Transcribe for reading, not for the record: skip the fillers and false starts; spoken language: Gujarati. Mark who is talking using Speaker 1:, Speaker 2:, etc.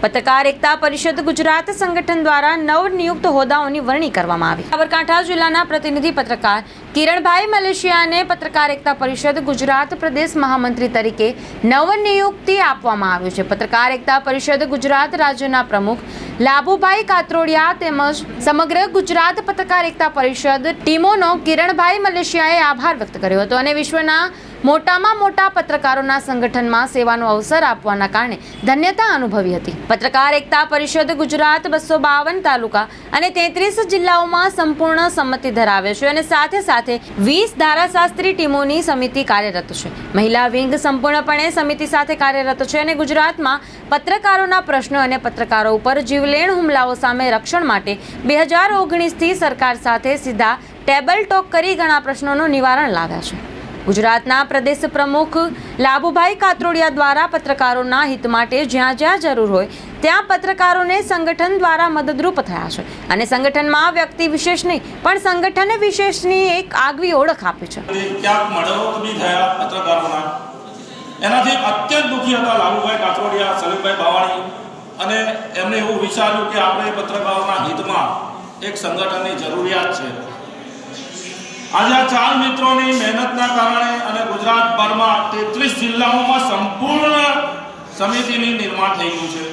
Speaker 1: પત્રકાર એકતા પરિષદ ગુજરાત સંગઠન દ્વારા નવનિયુક્ત હોદ્દાઓની વરણી કરવામાં આવી। સાબરકાંઠા જિલ્લાના પ્રતિનિધિ પત્રકાર કિરણભાઈ મલેશિયાને પત્રકાર એકતા પરિષદ ગુજરાત પ્રદેશ મહામંત્રી તરીકે નવનિયુક્તિ આપવામાં આવ્યું છે। પત્રકાર એકતા પરિષદ ગુજરાત રાજ્યના પ્રમુખ લાભુભાઈ કાત્રોડિયા તેમજ સમગ્ર ગુજરાત પત્રકાર એકતા પરિષદ ટીમોનો કિરણભાઈ મલેશિયાએ આભાર વ્યક્ત કર્યો હતો અને વિશ્વના મોટામાં મોટા પત્રકારોના સંગઠનમાં સેવાનો અવસર આપવાના કારણે ધન્યતા અનુભવી હતી। પત્રકાર એકતા પરિષદ ગુજરાત 252 તાલુકા અને 33 જિલ્લાઓમાં સંપૂર્ણ સંમતિ ધરાવે છે અને સાથે સાથે 20 ધારાશાસ્ત્રી ટીમોની સમિતિ કાર્યરત છે। મહિલા વિંગ સંપૂર્ણપણે સમિતિ સાથે કાર્યરત છે અને ગુજરાતમાં પત્રકારોના પ્રશ્નો અને પત્રકારો ઉપર જીવલેણ હુમલાઓ સામે રક્ષણ માટે 2019થી સરકાર સાથે સીધા ટેબલ ટોક કરી ઘણા પ્રશ્નોનું નિવારણ લાવ્યા છે। ગુજરાતના પ્રદેશ પ્રમુખ લાભુભાઈ કાત્રોડિયા દ્વારા પત્રકારોના હિત માટે જ્યાં જ્યાં જરૂર હોય ત્યાં પત્રકારોને સંગઠન દ્વારા મદદરૂપ થયા છે અને સંગઠનમાં વ્યક્તિ વિશેષ નહીં પણ સંગઠન વિશેષની એક આગવી ઓળખ આપી છે।
Speaker 2: ક્યાંક મર્ડરો બી થયા પત્રકારોના, એનાથી અત્યંત દુઃખી હતા લાભુભાઈ કાત્રોડિયા, સલીમભાઈ બાવાણી, અને એમને એવું વિચાર્યું કે આપણે પત્રકારોના હિતમાં એક સંગઠનની જરૂરિયાત છે। આજે આ ચાર મિત્રોની મહેનતના કારણે અને ગુજરાતભરમાં 33 જિલ્લાઓમાં સંપૂર્ણ સમિતિનું નિર્માણ થઈ ગયું છે।